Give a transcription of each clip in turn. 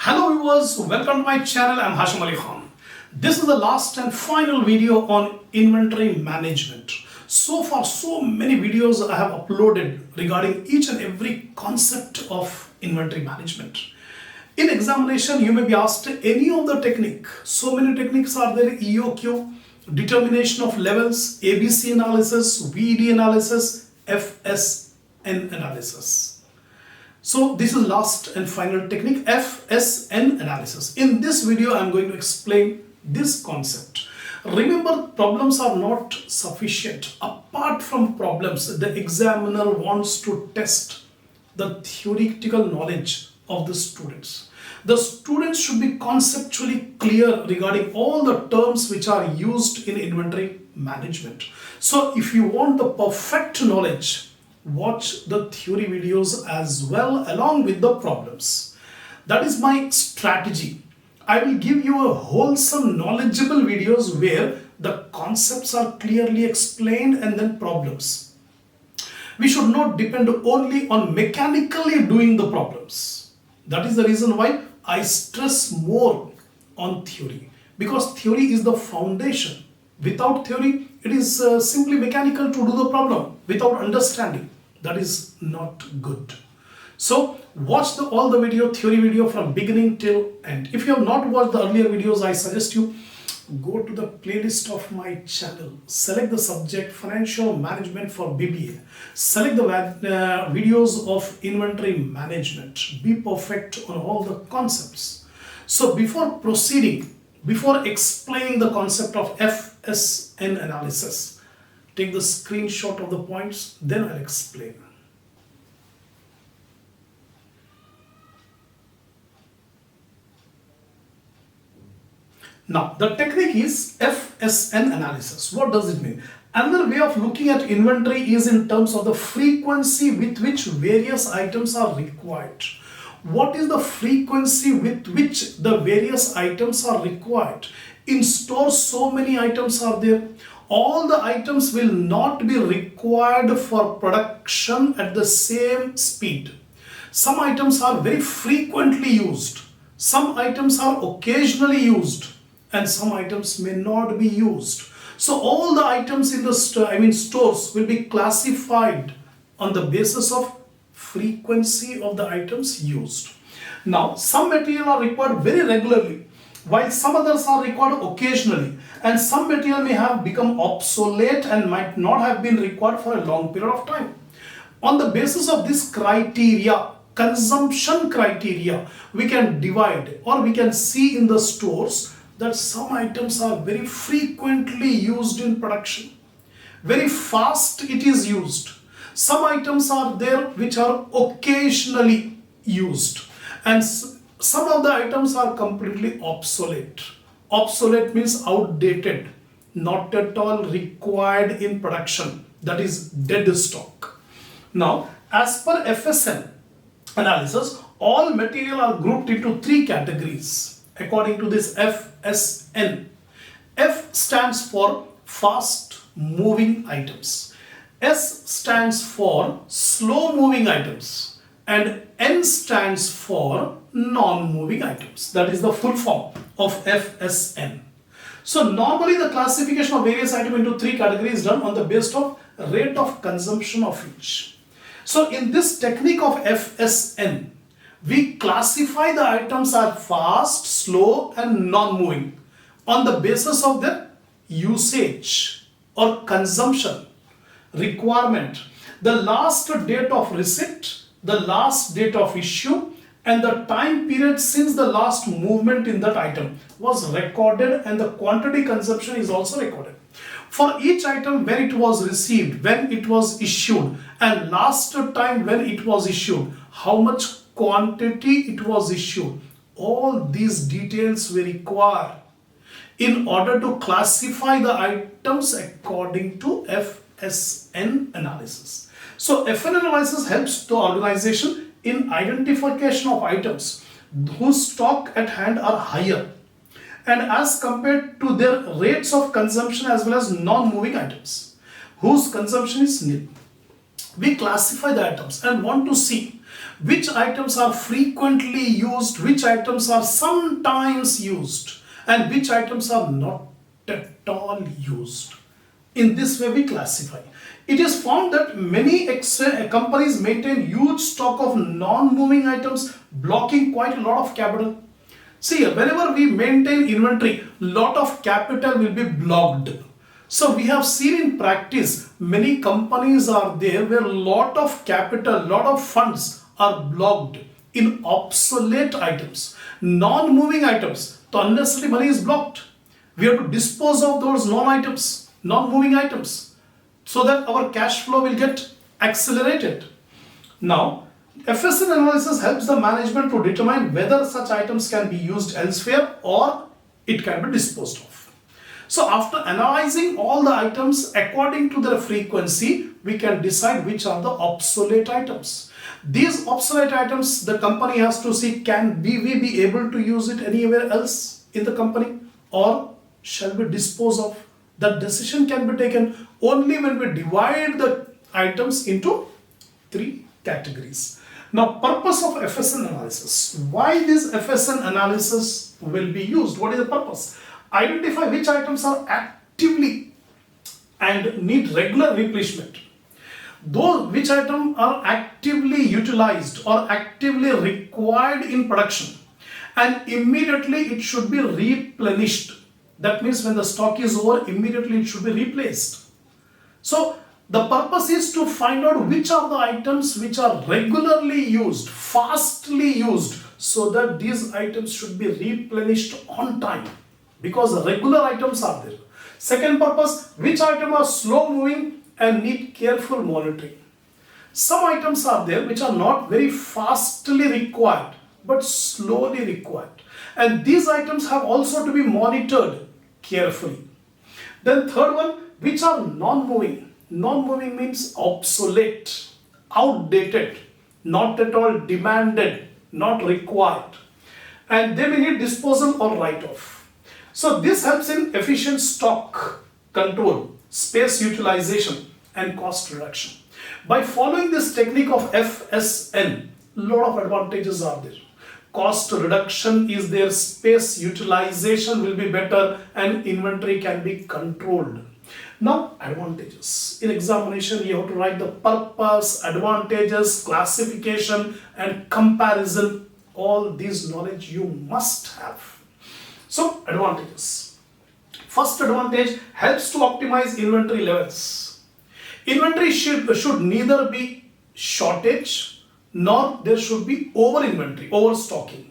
Hello viewers, welcome to my channel. I'm Hasham. This is the last and final video on inventory management. So far, so many videos I have uploaded regarding each and every concept of inventory management. In examination, you may be asked any of the technique. So many techniques are there: EOQ, determination of levels, ABC analysis, VED analysis, FSN analysis. So this is last and final technique, FSN analysis. In this video, I am going to explain this concept. Remember, problems are not sufficient. Apart from problems, the examiner wants to test the theoretical knowledge of the students. The students should be conceptually clear regarding all the terms which are used in inventory management. So if you want the perfect knowledge, watch the theory videos as well along with the problems. That is my strategy. I will give you a wholesome, knowledgeable videos where the concepts are clearly explained and then problems. We should not depend only on mechanically doing the problems. That is the reason why I stress more on theory, because theory is the foundation. Without theory, it is simply mechanical to do the problem without understanding. That is not good. So watch all the theory video from beginning till end. If you have not watched the earlier videos, I suggest you go to the playlist of my channel. Select the subject Financial Management for BBA. Select the videos of inventory management. Be perfect on all the concepts. So before proceeding, before explaining the concept of FSN analysis, take the screenshot of the points, then I'll explain. Now, the technique is FSN analysis. What does it mean? Another way of looking at inventory is in terms of the frequency with which various items are required. What is the frequency with which the various items are required? In stores, so many items are there. All the items will not be required for production at the same speed. Some items are very frequently used. Some items are occasionally used. And some items may not be used. So all the items in the stores will be classified on the basis of frequency of the items used. Now, some material are required very regularly, while some others are required occasionally, and some material may have become obsolete and might not have been required for a long period of time. On the basis of this criteria, consumption criteria, we can divide, or we can see in the stores that some items are very frequently used in production. Very fast it is used. Some items are there which are occasionally used, and some of the items are completely obsolete. Obsolete means outdated, not at all required in production. That is dead stock. Now, as per FSN analysis, all material are grouped into three categories according to this FSN. F stands for fast moving items. S stands for slow moving items. And N stands for non-moving items. That is the full form of FSN. So normally the classification of various items into three categories is done on the basis of rate of consumption of each. So in this technique of FSN, we classify the items as fast, slow and non-moving on the basis of their usage or consumption, requirement, the last date of receipt, the last date of issue, and the time period since the last movement in that item was recorded, and the quantity consumption is also recorded. For each item, when it was received, when it was issued, and last time when it was issued, how much quantity it was issued, all these details we require in order to classify the items according to FSN analysis. So FN analysis helps the organization in identification of items whose stock at hand are higher and as compared to their rates of consumption, as well as non-moving items whose consumption is nil. We classify the items and want to see which items are frequently used, which items are sometimes used, and which items are not at all used. In this way we classify. It is found that many companies maintain huge stock of non-moving items, blocking quite a lot of capital. See, whenever we maintain inventory, lot of capital will be blocked. So we have seen in practice, many companies are there where lot of capital, lot of funds are blocked in obsolete items, non-moving items. So unnecessary money is blocked. We have to dispose of those non-items, non-moving items, so that our cash flow will get accelerated. Now, FSN analysis helps the management to determine whether such items can be used elsewhere or it can be disposed of. So after analyzing all the items according to their frequency, we can decide which are the obsolete items. These obsolete items, the company has to see, can we be able to use it anywhere else in the company, or shall we dispose of? That decision can be taken only when we divide the items into 3 categories. Now, purpose of FSN analysis. Why this FSN analysis will be used? What is the purpose? Identify which items are actively and need regular replenishment. Those which items are actively utilized or actively required in production, and immediately it should be replenished. That means when the stock is over, immediately it should be replaced. So the purpose is to find out which are the items which are regularly used, fastly used, so that these items should be replenished on time, because regular items are there. Second purpose, which items are slow moving and need careful monitoring. Some items are there which are not very fastly required but slowly required, and these items have also to be monitored carefully. Then third one, which are non-moving. Non-moving means obsolete, outdated, not at all demanded, not required, and they may need disposal or write-off. So this helps in efficient stock control, space utilization, and cost reduction. By following this technique of FSN, lot of advantages are there. Cost reduction is there, space utilization will be better, and inventory can be controlled. Now, advantages. In examination, you have to write the purpose, advantages, classification, and comparison. All these knowledge you must have. So, advantages. First advantage, helps to optimize inventory levels. Inventory should neither be shortage nor there should be over inventory, overstocking.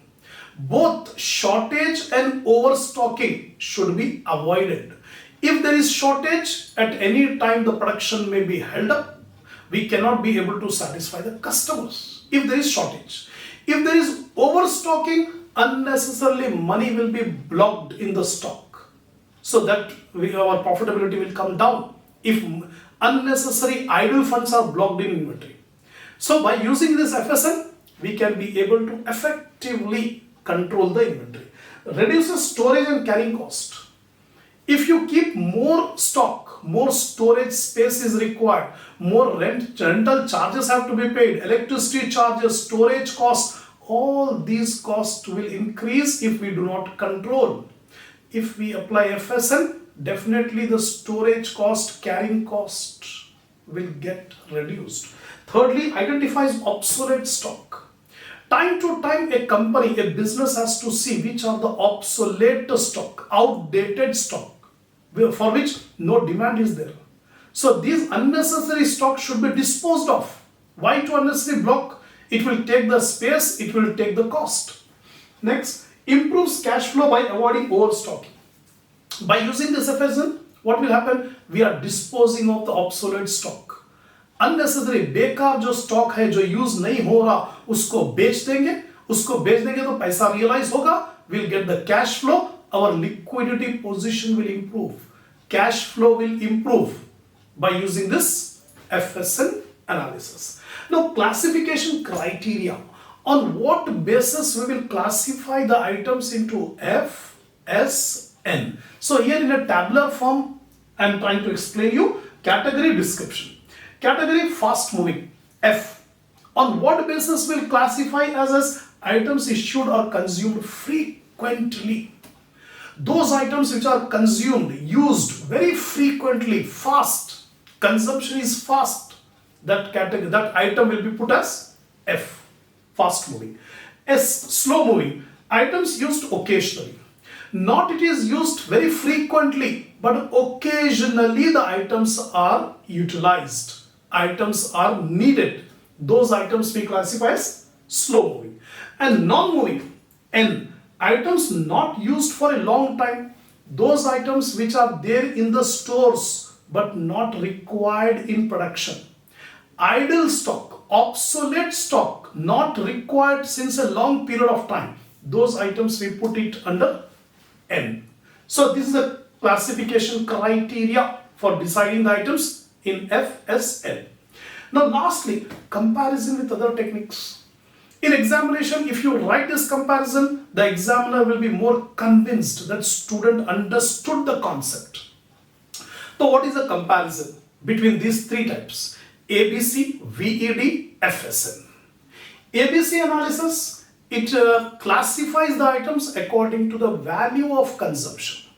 Both shortage and overstocking should be avoided. If there is shortage, at any time the production may be held up. We cannot be able to satisfy the customers if there is shortage. If there is overstocking, unnecessarily money will be blocked in the stock, so that our profitability will come down if unnecessary idle funds are blocked in inventory. So by using this FSN, we can be able to effectively control the inventory. Reduces storage and carrying cost. If you keep more stock, more storage space is required, more rental charges have to be paid, electricity charges, storage costs, all these costs will increase if we do not control. If we apply FSN, definitely the storage cost, carrying cost will get reduced. Thirdly, identifies obsolete stock. Time to time, a company, a business has to see which are the obsolete stock, outdated stock, for which no demand is there. So these unnecessary stock should be disposed of. Why to unnecessary block? It will take the space, it will take the cost. Next, improves cash flow by avoiding overstocking. By using this FSN, what will happen? We are disposing of the obsolete stock. Unnecessary बेकार जो stock है, जो use नहीं हो रहा, उसको बेच देंगे तो पैसा रियलाइज होगा, we'll get the cash flow, our liquidity position will improve, cash flow will improve by using this FSN analysis. Now, classification criteria. On what basis we will classify the items into FSN? So here in a tabular form, I am trying to explain you category description. Category fast moving, F. On what basis will classify as items issued or consumed frequently? Those items which are consumed, used very frequently, fast, consumption is fast, that category, that item will be put as F, fast moving. S, slow moving, items used occasionally. Not it is used very frequently, but occasionally the items are utilized, items are needed. Those items we classify as slow moving. And non-moving, N, items not used for a long time, those items which are there in the stores but not required in production. Idle stock, obsolete stock, not required since a long period of time, those items we put it under N. So this is a classification criteria for deciding the items in FSN. Now lastly, comparison with other techniques. In examination, if you write this comparison, the examiner will be more convinced that student understood the concept. So what is the comparison between these three types? ABC, VED, FSN. ABC analysis, it classifies the items according to the value of consumption.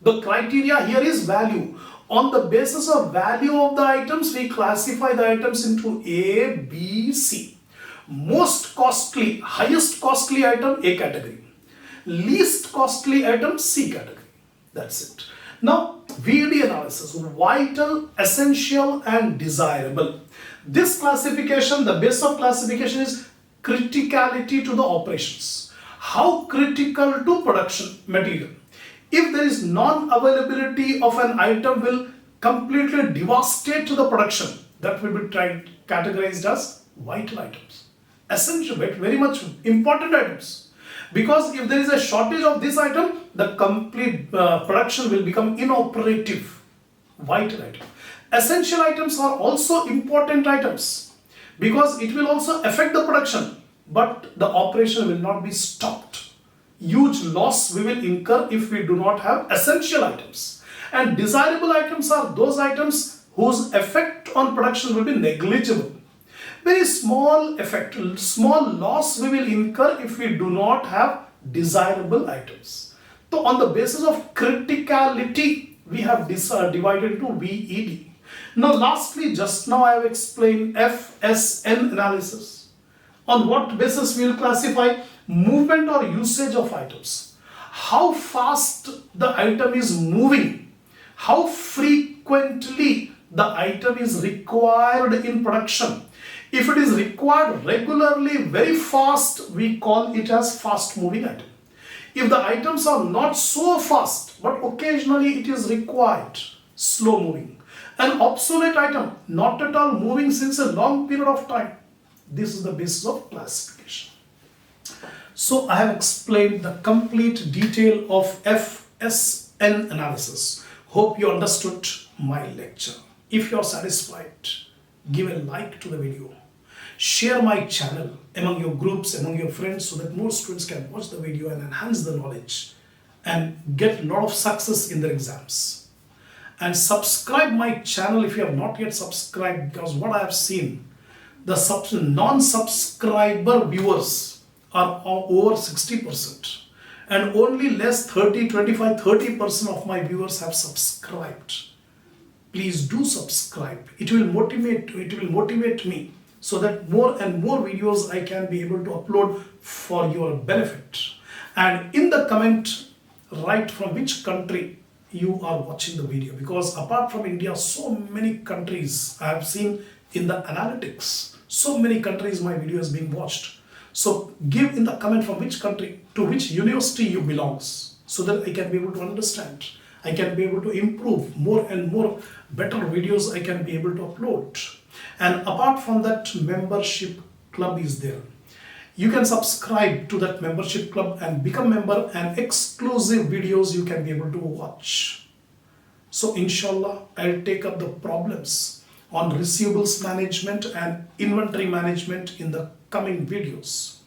The criteria here is value. On the basis of value of the items, we classify the items into A, B, C. Most costly, highest costly item, A category. Least costly item, C category. That's it. Now, VED analysis, vital, essential and desirable. This classification, the base of classification is criticality to the operations. How critical to production material. If there is non-availability of an item will completely devastate to the production, that will be categorized as vital items. Essential, but very much important items. Because if there is a shortage of this item, the complete production will become inoperative. Vital item. Essential items are also important items because it will also affect the production, but the operation will not be stopped. Huge loss we will incur if we do not have essential items. And desirable items are those items whose effect on production will be negligible. Very small effect, small loss we will incur if we do not have desirable items. So on the basis of criticality, we have divided into VED. Now lastly, just now I have explained FSN analysis. On what basis we will classify movement or usage of items. How fast the item is moving. How frequently the item is required in production. If it is required regularly, very fast, we call it as fast moving item. If the items are not so fast, but occasionally it is required, slow moving. An obsolete item, not at all moving since a long period of time. This is the basis of classification. So I have explained the complete detail of FSN analysis. Hope you understood my lecture. If you are satisfied, give a like to the video. Share my channel among your groups, among your friends, so that more students can watch the video and enhance the knowledge and get a lot of success in their exams. And subscribe my channel if you have not yet subscribed, because what I have seen, the non-subscriber viewers are over 60%, and only less 30% of my viewers have subscribed. Please do subscribe. It will motivate me, so that more and more videos I can be able to upload for your benefit. And in the comment, write from which country you are watching the video, because apart from India, so many countries I have seen in the analytics, so many countries my video is being watched. So give in the comment from which country, to which university you belongs, so that I can be able to understand. I can be able to improve more and more better videos I can be able to upload. And apart from that, membership club is there. You can subscribe to that membership club and become member, and exclusive videos you can be able to watch. So inshallah, I'll take up the problems on receivables management and inventory management in the coming videos.